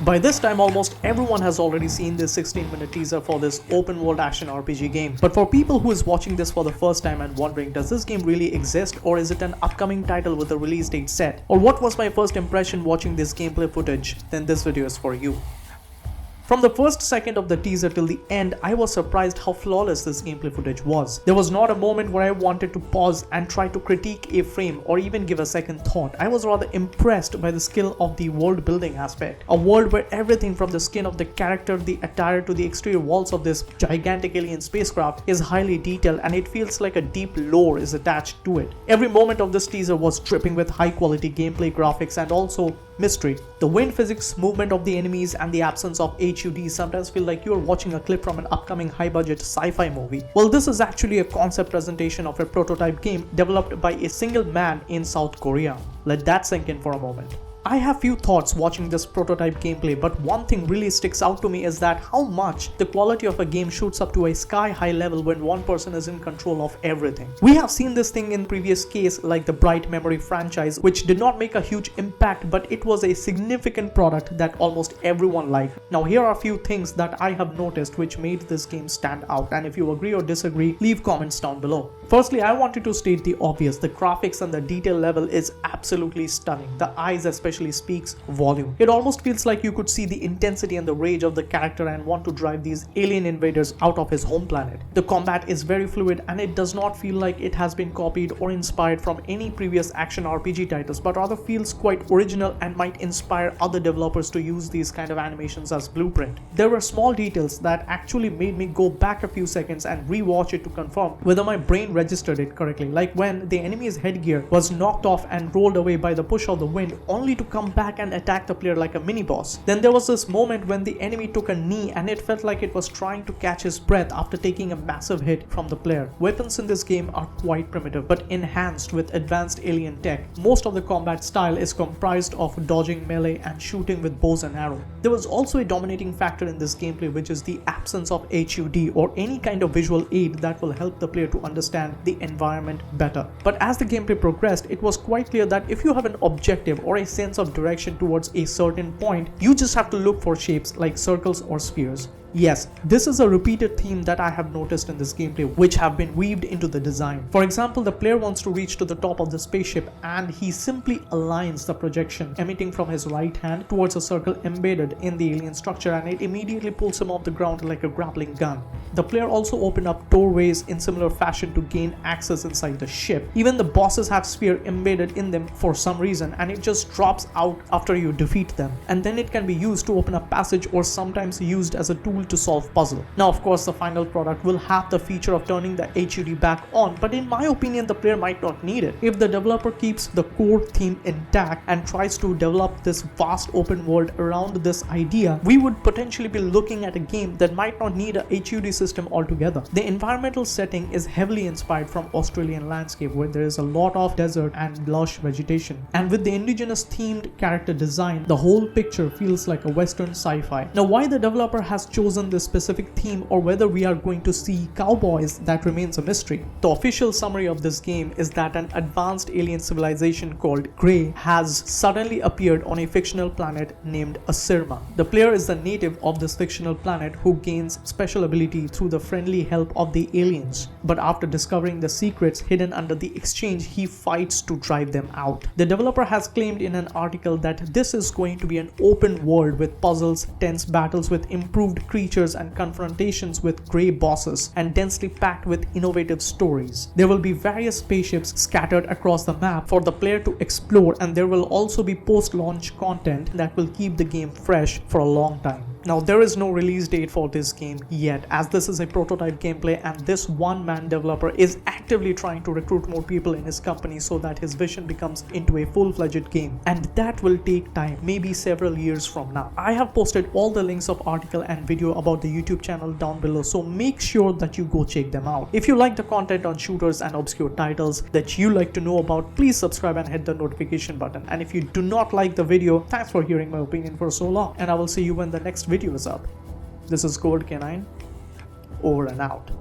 By this time, almost everyone has already seen this 16-minute teaser for this open world action RPG game. But for people who is watching this for the first time and wondering, does this game really exist, or is it an upcoming title with a release date set? Or what was my first impression watching this gameplay footage? Then this video is for you. From the first second of the teaser till the end, I was surprised how flawless this gameplay footage was. There was not a moment where I wanted to pause and try to critique a frame or even give a second thought. I was rather impressed by the skill of the world building aspect. A world where everything from the skin of the character, the attire to the exterior walls of this gigantic alien spacecraft is highly detailed, and it feels like a deep lore is attached to it. Every moment of this teaser was dripping with high quality gameplay graphics and also mystery. The wind physics, movement of the enemies, and the absence of HUD sometimes feel like you are watching a clip from an upcoming high-budget sci-fi movie. Well, this is actually a concept presentation of a prototype game developed by a single man in South Korea. Let that sink in for a moment. I have few thoughts watching this prototype gameplay, but one thing really sticks out to me is that how much the quality of a game shoots up to a sky-high level when one person is in control of everything. We have seen this thing in previous case like the Bright Memory franchise, which did not make a huge impact, but it was a significant product that almost everyone liked. Now here are a few things that I have noticed which made this game stand out, and if you agree or disagree, leave comments down below. Firstly, I wanted to state the obvious. The graphics and the detail level is absolutely stunning. The eyes especially speaks volume. It almost feels like you could see the intensity and the rage of the character and want to drive these alien invaders out of his home planet. The combat is very fluid, and it does not feel like it has been copied or inspired from any previous action RPG titles, but rather feels quite original and might inspire other developers to use these kind of animations as blueprint. There were small details that actually made me go back a few seconds and rewatch it to confirm whether my brain registered it correctly, like when the enemy's headgear was knocked off and rolled away by the push of the wind, only to come back and attack the player like a mini boss. Then there was this moment when the enemy took a knee and it felt like it was trying to catch his breath after taking a massive hit from the player. Weapons in this game are quite primitive but enhanced with advanced alien tech. Most of the combat style is comprised of dodging melee and shooting with bows and arrow. There was also a dominating factor in this gameplay, which is the absence of HUD or any kind of visual aid that will help the player to understand the environment better. But as the gameplay progressed, it was quite clear that if you have an objective or a sense of direction towards a certain point, you just have to look for shapes like circles or spheres. Yes, this is a repeated theme that I have noticed in this gameplay, which have been weaved into the design. For example, the player wants to reach to the top of the spaceship and he simply aligns the projection emitting from his right hand towards a circle embedded in the alien structure, and it immediately pulls him off the ground like a grappling gun. The player also opened up doorways in similar fashion to gain access inside the ship. Even the bosses have sphere embedded in them for some reason, and it just drops out after you defeat them. And then it can be used to open a passage or sometimes used as a tool to solve puzzle. Now of course the final product will have the feature of turning the HUD back on, but in my opinion the player might not need it. If the developer keeps the core theme intact and tries to develop this vast open world around this idea, we would potentially be looking at a game that might not need a HUD system altogether. The environmental setting is heavily inspired from Australian landscape, where there is a lot of desert and lush vegetation, and with the indigenous themed character design, the whole picture feels like a western sci-fi. Now why the developer has chosen this specific theme, or whether we are going to see cowboys, that remains a mystery. The official summary of this game is that an advanced alien civilization called Grey has suddenly appeared on a fictional planet named Asirma. The player is the native of this fictional planet who gains special ability through the friendly help of the aliens, but after discovering the secrets hidden under the exchange, he fights to drive them out. The developer has claimed in an article that this is going to be an open world with puzzles, tense battles with improved creatures and confrontations with grey bosses, and densely packed with innovative stories. There will be various spaceships scattered across the map for the player to explore, and there will also be post-launch content that will keep the game fresh for a long time. Now there is no release date for this game yet, as this is a prototype gameplay and this one-man developer is actively trying to recruit more people in his company so that his vision becomes into a full-fledged game, and that will take time, maybe several years from now. I have posted all the links of article and video about the YouTube channel down below, so make sure that you go check them out. If you like the content on shooters and obscure titles that you like to know about, please subscribe and hit the notification button. And if you do not like the video, thanks for hearing my opinion for so long, and I will see you when the next video is up. This is Gold Canine, over and out.